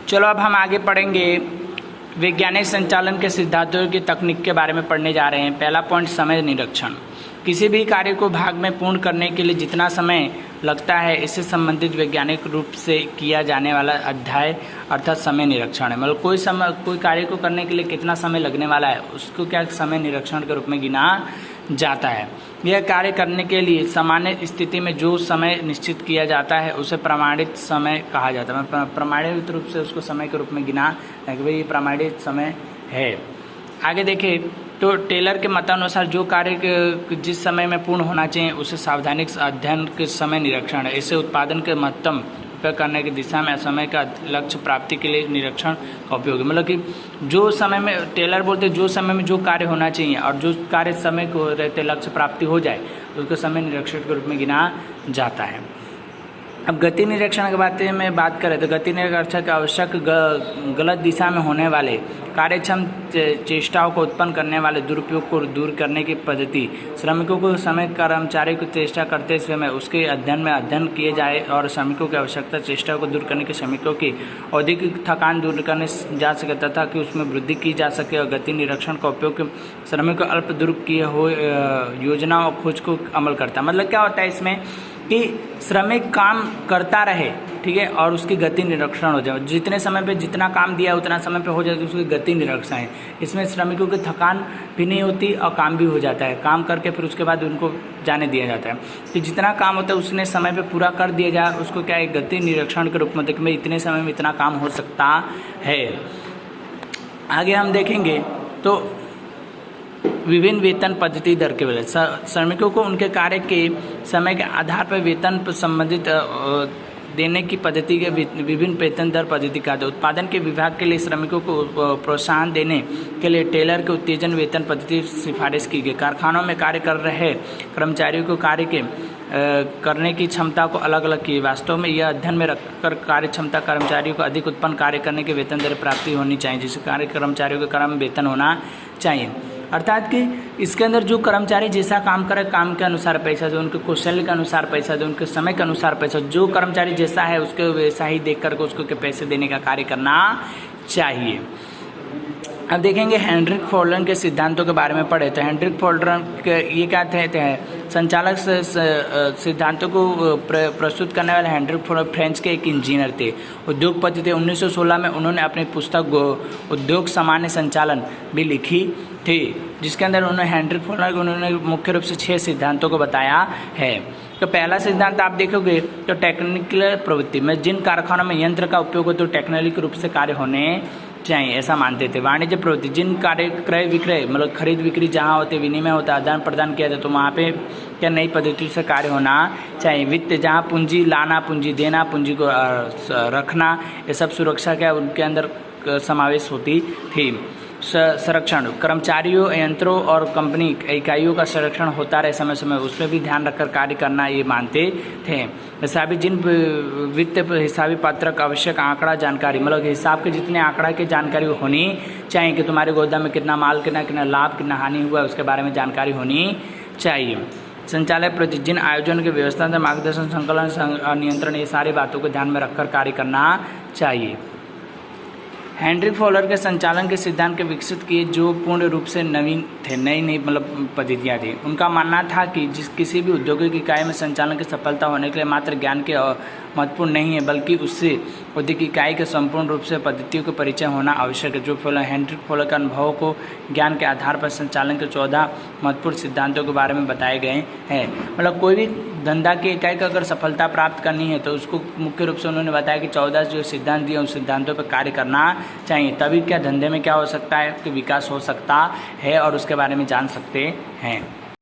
चलो अब हम आगे पढ़ेंगे वैज्ञानिक संचालन के सिद्धांतों की तकनीक के बारे में पढ़ने जा रहे हैं। पहला पॉइंट, समय निरीक्षण। किसी भी कार्य को भाग में पूर्ण करने के लिए जितना समय लगता है इससे संबंधित वैज्ञानिक रूप से किया जाने वाला अध्याय अर्थात समय निरीक्षण है। मतलब कोई कार्य को करने के लिए कितना समय लगने वाला है उसको क्या समय निरीक्षण के रूप में गिना जाता है। यह कार्य करने के लिए सामान्य स्थिति में जो समय निश्चित किया जाता है उसे प्रमाणित समय कहा जाता है। प्रमाणित रूप से उसको समय के रूप में गिना है कि भाई ये प्रमाणित समय है। आगे देखें तो टेलर के मतानुसार जो कार्य जिस समय में पूर्ण होना चाहिए उसे सावधानी अध्ययन के समय निरीक्षण है। इससे उत्पादन के महत्तम उपयोग करने की दिशा में समय का लक्ष्य प्राप्ति के लिए निरीक्षण का उपयोग है। मतलब कि जो समय में टेलर बोलते जो समय में जो कार्य होना चाहिए और जो कार्य समय को रहते लक्ष्य प्राप्ति हो जाए उसको समय निरीक्षण के रूप में गिना जाता है। अब गति निरीक्षण के बारे में बात करें तो गति निरीक्षण के आवश्यक गलत दिशा में होने वाले कार्यक्षम चेष्टाओं को उत्पन्न करने वाले दुरुपयोग को दूर करने की पद्धति, श्रमिकों को समय कर्मचारी को चेष्टा करते समय उसके अध्ययन किए जाए और श्रमिकों की आवश्यकता चेष्टा को दूर करने के श्रमिकों की औद्योगिक थकान दूर करने जा सके तथा कि उसमें वृद्धि की जा सके। और गति निरीक्षण का उपयोग श्रमिकों अल्प दूर किए हुए योजना और खोज को अमल करता है। मतलब क्या होता है इसमें कि श्रमिक काम करता रहे, ठीक है, और उसकी गति निरीक्षण हो जाए। जितने समय पे जितना काम दिया उतना समय पे हो जाए तो उसकी गति निरीक्षण है। इसमें श्रमिकों की थकान भी नहीं होती और काम भी हो जाता है। काम करके फिर उसके बाद उनको जाने दिया जाता है। तो जितना काम होता है उसने समय पे पूरा कर दिया जाए उसको क्या है गति निरीक्षण के रूप में देखिए इतने समय में इतना काम हो सकता है। आगे हम देखेंगे तो विभिन्न वेतन पद्धति दर के वजह श्रमिकों को उनके कार्य के समय के आधार पर वेतन पर संबंधित देने की पद्धति के विभिन्न वेतन दर पद्धति का उत्पादन के विभाग के लिए श्रमिकों को प्रोत्साहन देने के लिए टेलर के उत्तेजन वेतन पद्धति सिफारिश की गई। कारखानों में कार्य कर रहे कर्मचारियों को कार्य के करने की क्षमता को अलग अलग की। वास्तव में यह अध्ययन में रखकर कार्य क्षमता कर्मचारियों को अधिक उत्पन्न कार्य करने के वेतन दर प्राप्ति होनी चाहिए, जिससे कार्य कर्मचारियों के क्रम वेतन होना चाहिए। अर्थात कि इसके अंदर जो कर्मचारी जैसा काम करे काम के अनुसार पैसा दो, उनके कौशल के अनुसार पैसा दो, उनके समय के अनुसार पैसा, जो कर्मचारी जैसा है उसके वैसा ही देख करके उसको के पैसे देने का कार्य करना चाहिए। अब देखेंगे हेनरिक फोल्डर के सिद्धांतों के बारे में पढ़े तो हेनरिक फोल्डर के ये क्या कहते हैं संचालक सिद्धांतों को प्रस्तुत करने वाले हेनरिक फोल्डर फ्रेंच के एक इंजीनियर थे, उद्योगपति थे। 1916 में उन्होंने अपनी पुस्तक उद्योग सामान्य संचालन भी लिखी थी, जिसके अंदर उन्होंने हेनरिक फोल्डर को उन्होंने मुख्य रूप से 6 सिद्धांतों को बताया है। तो पहला सिद्धांत आप देखोगे तो टेक्निकल प्रवृत्ति में जिन कारखानों में यंत्र का उपयोग हो तो टेक्निकल रूप से कार्य होने चाहिए, ऐसा मानते थे। वाणिज्य प्रवृत्ति जिन कार्य क्रय विक्रय मतलब खरीद बिक्री जहाँ होते विनिमय होता आदान प्रदान किया जाता तो वहाँ पे क्या नई पद्धति से कार्य होना चाहिए। वित्त जहाँ पूंजी लाना पूंजी देना पूंजी को रखना ये सब सुरक्षा क्या उनके अंदर समावेश होती थी। संरक्षण कर्मचारियों यंत्रों और कंपनी इकाइयों का संरक्षण होता रहे समय समय उस पर भी ध्यान रखकर कार्य करना ये मानते थे। हिसाबी जिन वित्त हिसाबी पत्रक आवश्यक आंकड़ा जानकारी मतलब हिसाब के जितने आंकड़ा की जानकारी होनी चाहिए कि तुम्हारे गोदाम में कितना माल कितना लाभ कितना हानि हुआ उसके बारे में जानकारी होनी चाहिए। संचालक प्रति जिन आयोजन की व्यवस्था से मार्गदर्शन संकलन नियंत्रण ये सारी बातों को ध्यान में रखकर कार्य करना चाहिए। हेनरिक फोल्डर के संचालन के सिद्धांत के विकसित किए जो पूर्ण रूप से नवीन थे, नई मतलब पद्धतियाँ थी। उनका मानना था कि किसी भी औद्योगिक इकाई में संचालन की सफलता होने के लिए मात्र ज्ञान के महत्वपूर्ण नहीं है बल्कि उससे औद्योगिक इकाई के संपूर्ण रूप से पद्धतियों का परिचय होना आवश्यक है। जो हेनरिक फोल्डर के अनुभवों को ज्ञान के आधार पर संचालन के 14 महत्वपूर्ण सिद्धांतों के बारे में बताए गए हैं। मतलब कोई भी धंधा की इकाई का अगर सफलता प्राप्त करनी है तो उसको मुख्य रूप से उन्होंने बताया कि 14 जो सिद्धांत दिए उन सिद्धांतों पर कार्य करना चाहिए, तभी क्या धंधे में क्या हो सकता है कि विकास हो सकता है और उसके बारे में जान सकते हैं।